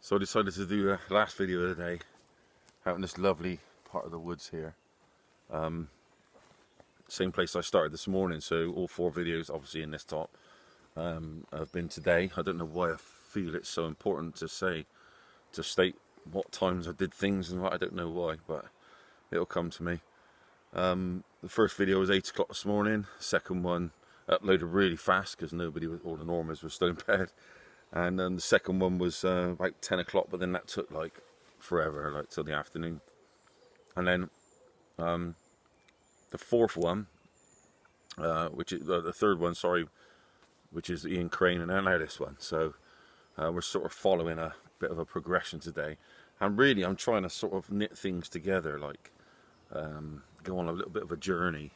So I decided to do the last video of the day out in this lovely part of the woods here. Same place I started this morning, so all 4 videos obviously in this top have been today. I don't know why I feel it's so important to state what times I did things and what. I don't know why, but it'll come to me. The first video was 8 o'clock this morning. Second one uploaded really fast because all the normies were still in bed. And the second one was about 10 o'clock, but then that took like forever, like till the afternoon. And then the fourth one, which is the third one, sorry, which is Ian Crane, and now this one. So we're sort of following a bit of a progression today. And really, I'm trying to sort of knit things together, like go on a little bit of a journey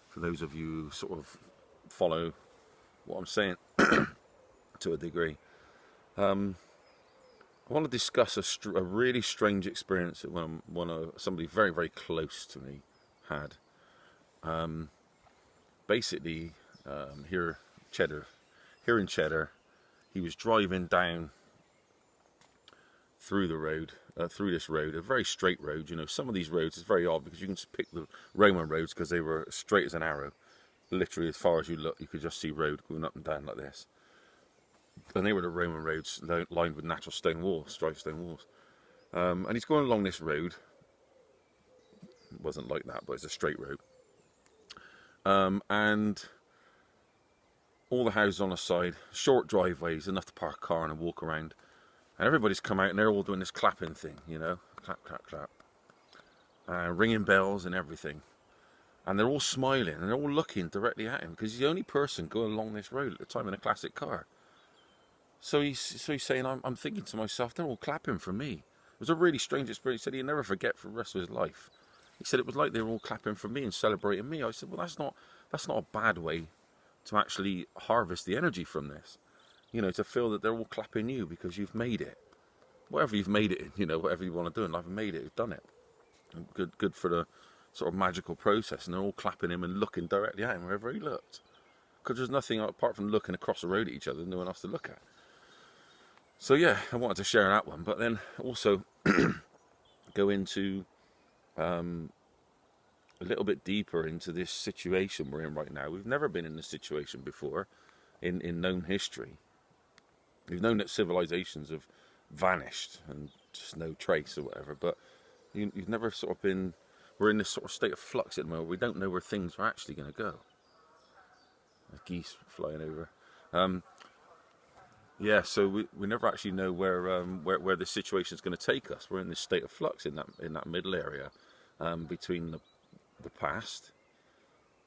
for those of you who sort of follow what I'm saying to a degree. I want to discuss a really strange experience that somebody very, very close to me had. Basically, here in Cheddar, he was driving down through the road, through this road, a very straight road. You know, some of these roads is very odd because you can just pick the Roman roads because they were straight as an arrow. Literally, as far as you look, you could just see road going up and down like this. And they were the Roman roads lined with natural stone walls, dry stone walls. And he's going along this road. It wasn't like that, but it's a straight road. And all the houses on the side, short driveways, enough to park a car and walk around. And everybody's come out and they're all doing this clapping thing, you know, clap, clap, clap. Ringing bells and everything. And they're all smiling and they're all looking directly at him because he's the only person going along this road at the time in a classic car. So he's saying, I'm thinking to myself, they're all clapping for me. It was a really strange experience. He said he'd never forget for the rest of his life. He said it was like they were all clapping for me and celebrating me. I said, well, that's not a bad way to actually harvest the energy from this. You know, to feel that they're all clapping you because you've made it. Whatever you've made it in, you know, whatever you want to do in life, made it, you've done it. Good for the sort of magical process. And they're all clapping him and looking directly at him wherever he looked. Because there's nothing apart from looking across the road at each other, no one else to look at. So yeah, I wanted to share that one, but then also go into a little bit deeper into this situation we're in right now. We've never been in this situation before in known history. We've known that civilizations have vanished and just no trace or whatever, but you've never sort of been. We're in this sort of state of flux at the moment. We don't know where things are actually going to go. There's geese flying over. Yeah, so we never actually know where the situation is going to take us. We're in this state of flux in that middle area between the past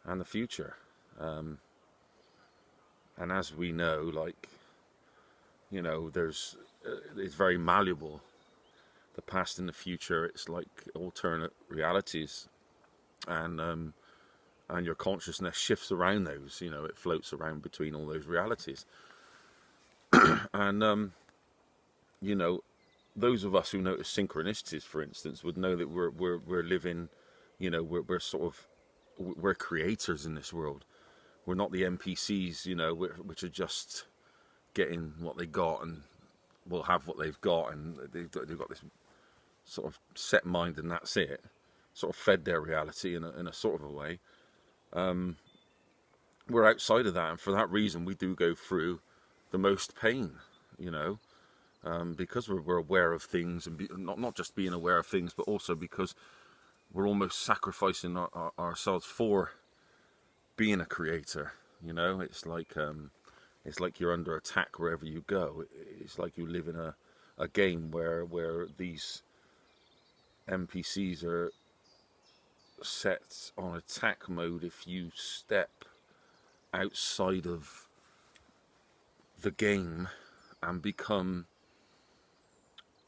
and the future. And as we know, like, you know, it's very malleable. The past and the future, it's like alternate realities, and your consciousness shifts around those. You know, it floats around between all those realities. And you know, those of us who notice synchronicities, for instance, would know that we're living. You know, we're creators in this world. We're not the NPCs. You know, which are just getting what they got and will have what they've got, and they've got this sort of set mind, and that's it. Sort of fed their reality in a sort of a way. We're outside of that, and for that reason, we do go through the most pain, you know, because we're aware of things, and not just being aware of things, but also because we're almost sacrificing ourselves for being a creator. You know, it's like you're under attack wherever you go. It's like you live in a game where these NPCs are set on attack mode if you step outside of the game and become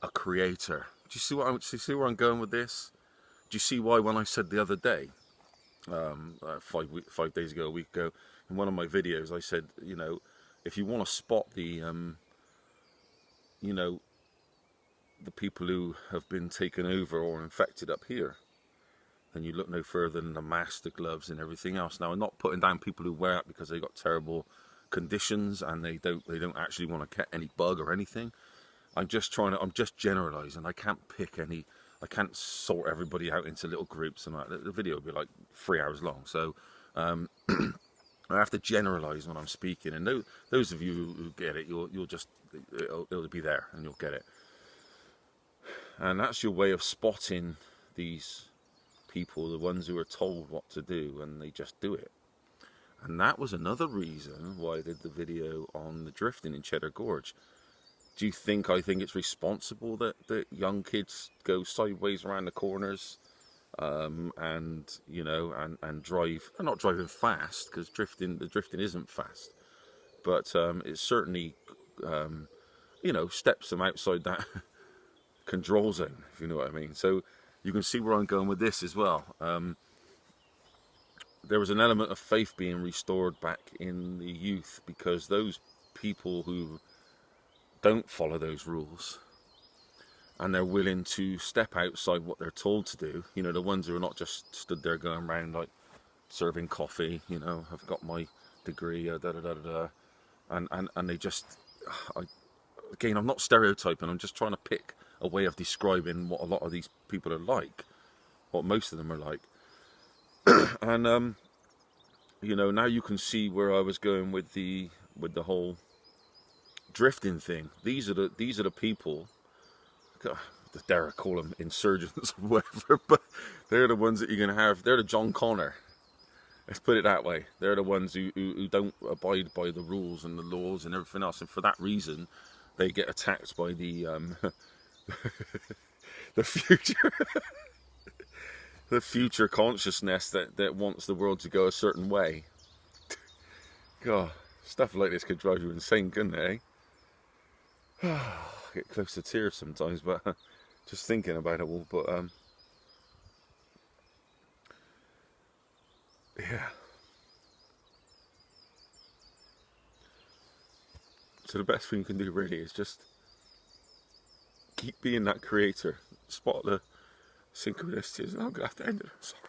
a creator. Do you see where I'm going with this? Do you see why when I said the other day, 5 days ago, a week ago, in one of my videos, I said, you know, if you want to spot the, you know, the people who have been taken over or infected up here, then you look no further than the mask, the gloves, and everything else. Now, I'm not putting down people who wear it because they got terrible conditions and they don't actually want to catch any bug or anything. I'm just generalizing. I can't pick any, I can't sort everybody out into little groups, and like, the video will be like 3 hours long. So I have to generalize when I'm speaking, and those of you who get it, you'll just, it'll be there and you'll get it. And that's your way of spotting these people, the ones who are told what to do, and they just do it. And that was another reason why I did the video on the drifting in Cheddar Gorge. Do you think I think it's responsible that young kids go sideways around the corners, and you know, and drive? They're not driving fast, because the drifting isn't fast, but it certainly, you know, steps them outside that control zone, if you know what I mean. So you can see where I'm going with this as well. There was an element of faith being restored back in the youth, because those people who don't follow those rules and they're willing to step outside what they're told to do, you know, the ones who are not just stood there going around like serving coffee, you know, I've got my degree, and they just, again, I'm not stereotyping, I'm just trying to pick a way of describing what a lot of these people are like, what most of them are like. And you know, now you can see where I was going with the whole drifting thing. These are the people, God, dare I call them insurgents or whatever, but they're the ones that you're going to have. They're the John Connor, let's put it that way. They're the ones who don't abide by the rules and the laws and everything else, and for that reason they get attacked by the the future the future consciousness that wants the world to go a certain way. God, stuff like this could drive you insane, couldn't it, eh? I get close to tears sometimes, but just thinking about it all. But yeah. So the best thing you can do really is just keep being that creator. Spot the synchronicities, and I'm gonna have to end it. Sorry.